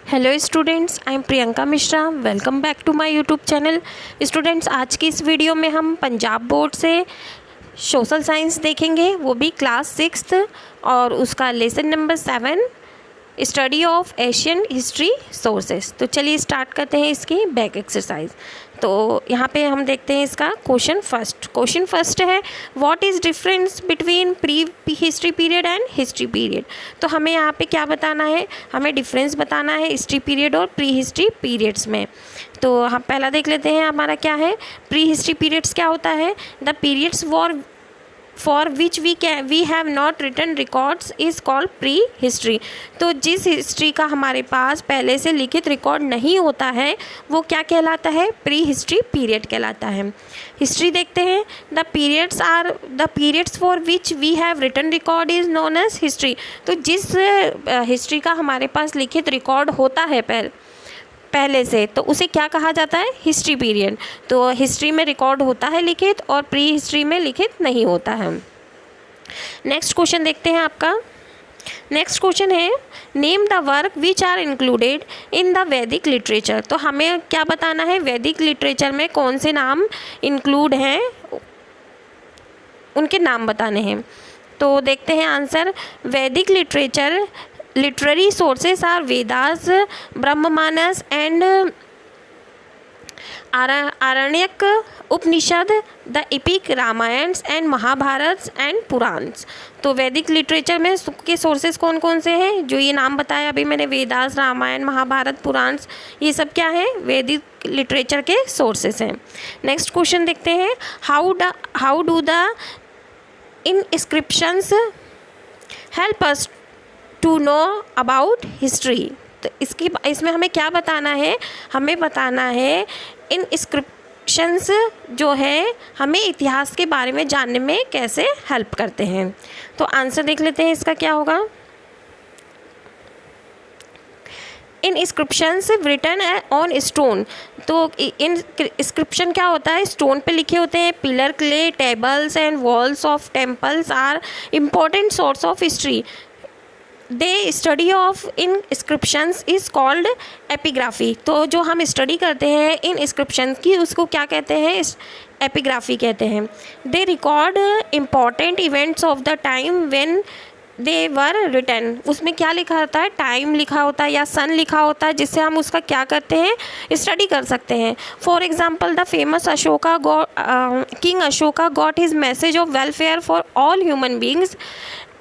Hello students, I am Priyanka Mishra. Welcome back to my YouTube channel. Students, आज की इस video में हम पंजाब बोर्ड से सोशल साइंस देखेंगे, वो भी क्लास 6th और उसका lesson number 7, study of Asian history sources. तो चलिए स्टार्ट करते हैं इसकी बैक एक्सरसाइज। तो यहाँ पे हम देखते हैं इसका क्वेश्चन फर्स्ट है, what is difference between pre history period and history period. तो हमें यहाँ पे क्या बताना है, हमें डिफरेंस बताना है हिस्ट्री पीरियड और प्री हिस्ट्री पीरियड्स में। तो हम पहला देख लेते हैं हमारा क्या है। प्री हिस्ट्री पीरियड्स क्या होता है, the periods for which we have not written records is called prehistory. तो जिस हिस्ट्री का हमारे पास पहले से लिखित रिकॉर्ड नहीं होता है वो क्या कहलाता है, प्री हिस्ट्री पीरियड कहलाता है। हिस्ट्री देखते हैं, the periods for which we have written record is known as history. तो जिस हिस्ट्री का हमारे पास लिखित रिकॉर्ड होता है पहले से, तो उसे क्या कहा जाता है, हिस्ट्री पीरियड। तो हिस्ट्री में रिकॉर्ड होता है लिखित और प्री हिस्ट्री में लिखित नहीं होता है। नेक्स्ट क्वेश्चन देखते हैं आपका। नेक्स्ट क्वेश्चन है, name the work which are included in the Vedic literature. तो हमें क्या बताना है, वैदिक लिटरेचर में कौन से नाम इंक्लूड हैं, उनके नाम बताने हैं। तो देखते हैं आंसर। वैदिक literature literary sources are Vedas, Brahmanas and Aranyak, Upanishad, the epic Ramayans and Mahabharats and Purans। तो वैदिक लिटरेचर में के सोर्सेज कौन कौन से हैं, जो ये नाम बताया अभी मैंने, वेदास, रामायण, महाभारत, पुराण्स, ये सब क्या है, वैदिक लिटरेचर के सोर्सेज हैं। नेक्स्ट क्वेश्चन देखते हैं, how do the inscriptions help us to know about history. तो इसमें हमें क्या बताना है, हमें बताना है इनस्क्रिप्शंस जो है हमें इतिहास के बारे में जानने में कैसे हेल्प करते हैं। तो आंसर देख लेते हैं इसका क्या होगा। इनस्क्रिप्शंस रिटन ऑन स्टोन। तो इनस्क्रिप्शन क्या होता है, स्टोन पे लिखे होते हैं। Pillar, clay, tables and walls of temples are important source of history. The study of inscriptions is called epigraphy. तो जो हम स्टडी करते हैं इन इंस्क्रिप्शंस की, उसको क्या कहते हैं, एपिग्राफी कहते हैं। They record important events of the time when they were written. उसमें क्या लिखा होता है, टाइम लिखा होता है या सन लिखा होता है, जिससे हम उसका क्या करते हैं, स्टडी कर सकते हैं। For example, the famous king Ashoka got his message of welfare for all human beings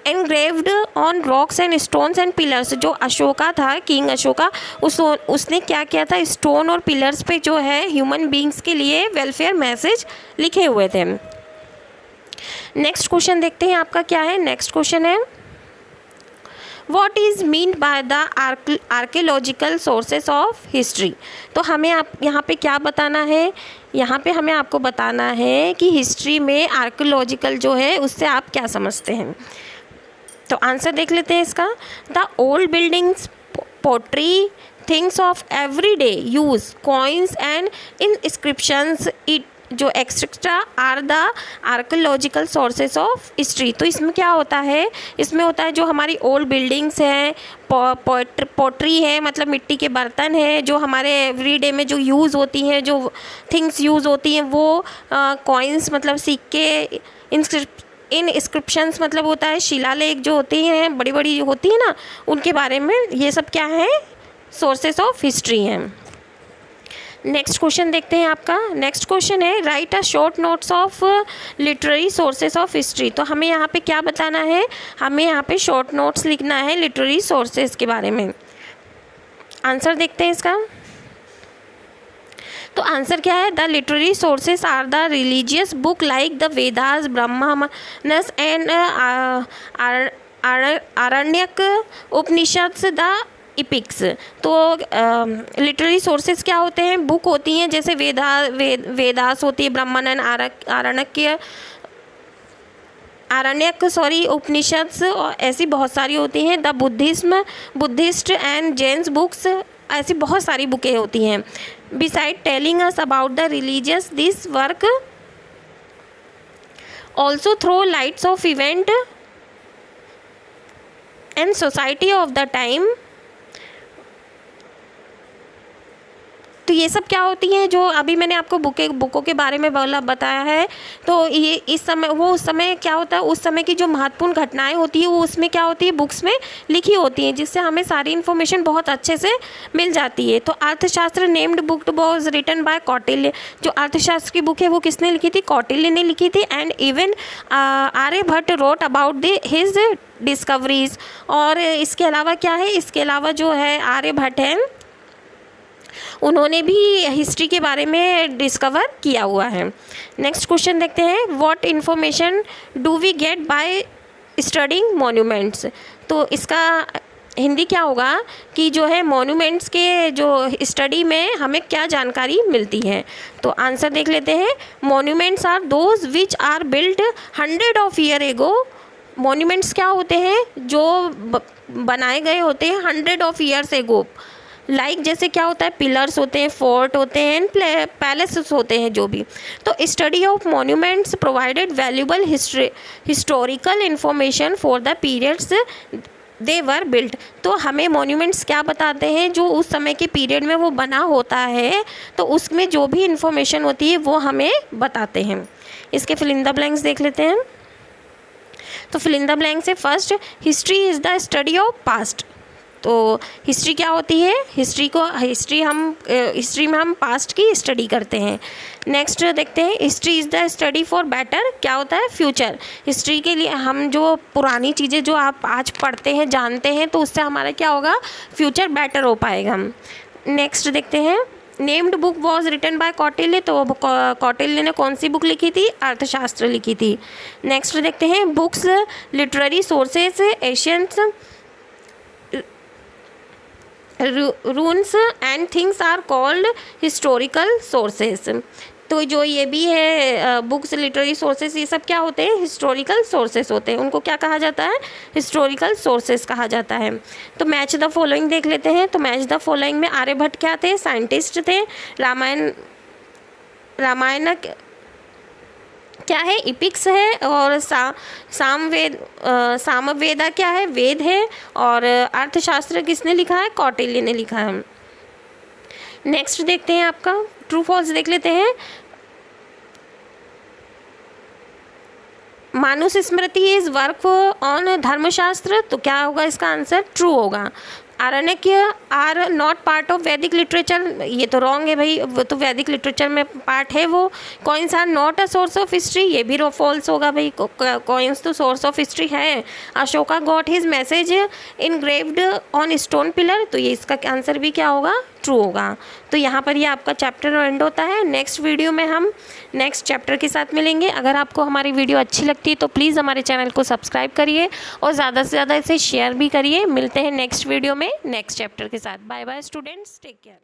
engraved on rocks and stones and pillars. जो अशोका था, किंग अशोका, उसने क्या किया था, स्टोन और पिलर्स पे जो है ह्यूमन बींग्स के लिए वेलफेयर मैसेज लिखे हुए थे। नेक्स्ट क्वेश्चन देखते हैं आपका क्या है। नेक्स्ट क्वेश्चन है, what is mean by the archaeological sources of history. तो हमें यहाँ पे क्या बताना है, यहाँ पे हमें आपको बताना है कि हिस्ट्री में आर्कियोलॉजिकल जो है उससे आप क्या समझते हैं। तो आंसर देख लेते हैं इसका। The old buildings, pottery, things of everyday use, coins and inscriptions जो etcetera are the archaeological sources of history. तो इसमें क्या होता है, इसमें होता है जो हमारी ओल्ड बिल्डिंग्स हैं, पोट्री है मतलब मिट्टी के बर्तन हैं, जो हमारे एवरीडे में जो यूज़ होती हैं, जो थिंग्स यूज़ होती हैं, वो कॉइन्स मतलब सिक्के, इनस्क्रिप्शंस मतलब होता है शिलालेख जो होती हैं, बड़ी बड़ी होती है ना, उनके बारे में ये सब क्या है, सोर्सेस ऑफ हिस्ट्री हैं। नेक्स्ट क्वेश्चन देखते हैं आपका। नेक्स्ट क्वेश्चन है, right a short notes of literary sources of history. तो हमें यहाँ पे क्या बताना है, हमें यहाँ पे शॉर्ट नोट्स लिखना है लिटरेरी सोर्सेस के बारे में। आंसर देखते हैं इसका। तो आंसर क्या है, the literary sources are the religious book like the Vedas, Brahmanas and Aranyaka, Upanishads, the epics. तो लिटरेरी सोर्सेज क्या होते हैं, बुक होती हैं, जैसे वेदास होती है, ब्रह्मानंद, आरण्यक उपनिषद्स, और ऐसी बहुत सारी होती हैं। The Buddhist and Jains books, ऐसी बहुत सारी बुकें होती हैं। Beside telling us about the religious, this work also throw lights of event and society of the time तो ये सब क्या होती हैं, जो अभी मैंने आपको बुकों के बारे में बताया है। तो ये इस समय उस समय क्या होता है, उस समय की जो महत्वपूर्ण घटनाएं होती है वो उसमें क्या होती है, बुक्स में लिखी होती हैं, जिससे हमें सारी इन्फॉर्मेशन बहुत अच्छे से मिल जाती है। तो Arthashastra named book was written by Kautilya. जो अर्थशास्त्र की बुक है वो किसने लिखी थी, कौटिल्य ने लिखी थी। And even Aryabhatta wrote about his discoveries. और इसके अलावा क्या है, इसके अलावा जो है आर्यभट्ट हैं, उन्होंने भी हिस्ट्री के बारे में डिस्कवर किया हुआ है। नेक्स्ट क्वेश्चन देखते हैं, what information do we get by studying monuments. तो इसका हिंदी क्या होगा कि जो है मॉन्यूमेंट्स के जो स्टडी में हमें क्या जानकारी मिलती है। तो आंसर देख लेते हैं, monuments are those which are built 100 of year ago. Monuments क्या होते हैं, जो बनाए गए होते हैं 100 ऑफ ईयर्स एगो। लाइक जैसे क्या होता है, पिलर्स होते हैं, फोर्ट होते हैं, पैलेसेस होते हैं, जो भी। तो study of monuments provided valuable historical information for the periods they were built. तो हमें मॉन्यूमेंट्स क्या बताते हैं, जो उस समय के पीरियड में वो बना होता है, तो उसमें जो भी इंफॉर्मेशन होती है वो हमें बताते हैं। इसके फिल इन द ब्लैंक्स देख लेते हैं। तो फिल इन द ब्लैंक से first, history is the study of past. तो हिस्ट्री क्या होती है, हिस्ट्री में हम पास्ट की स्टडी करते हैं। नेक्स्ट देखते हैं, history is the study for better, क्या होता है, फ्यूचर। हिस्ट्री के लिए हम जो पुरानी चीज़ें जो आप आज पढ़ते हैं, जानते हैं, तो उससे हमारा क्या होगा, फ्यूचर बेटर हो पाएगा। नेक्स्ट देखते हैं, named book was written by Kautilya. तो कौटिल्य ने कौन सी बुक लिखी थी, अर्थशास्त्र लिखी थी। नेक्स्ट देखते हैं, books literary sources Asians runes and things are called historical sources. तो जो ये भी है बुक्स लिटरेरी सोर्सेस, ये सब क्या होते हैं, हिस्टोरिकल सोर्सेस होते हैं। उनको क्या कहा जाता है, हिस्टोरिकल सोर्सेस कहा जाता है। तो मैच द फॉलोइंग देख लेते हैं। तो मैच द फॉलोइंग में आर्यभट्ट क्या थे, साइंटिस्ट थे। रामायण क्या है, इपिक्स है। और सामवेदा क्या है, वेद है। और अर्थशास्त्र किसने लिखा है, कौटिल्य ने लिखा है। नेक्स्ट देखते हैं, आपका ट्रू फॉल्स देख लेते हैं। मानुष स्मृति इज वर्क ऑन धर्मशास्त्र। तो क्या होगा इसका आंसर, ट्रू होगा। आरण्यक आर नॉट पार्ट ऑफ वैदिक लिटरेचर, ये तो रॉन्ग है भाई, वो तो वैदिक लिटरेचर में पार्ट है वो। Coins are not a source of history, ये भी फॉल्स होगा भाई, कॉइन्स तो सोर्स ऑफ हिस्ट्री है। Ashoka got his message engraved on stone pillar, तो ये इसका आंसर भी क्या होगा, ट्रू होगा। तो यहाँ पर ये आपका चैप्टर एंड होता है। नेक्स्ट वीडियो में हम नेक्स्ट चैप्टर के साथ मिलेंगे। अगर आपको हमारी वीडियो अच्छी लगती है तो प्लीज़ हमारे चैनल को सब्सक्राइब करिए और ज़्यादा से ज़्यादा इसे शेयर भी करिए। मिलते हैं नेक्स्ट वीडियो में नेक्स्ट चैप्टर के साथ। Bye bye students, take care.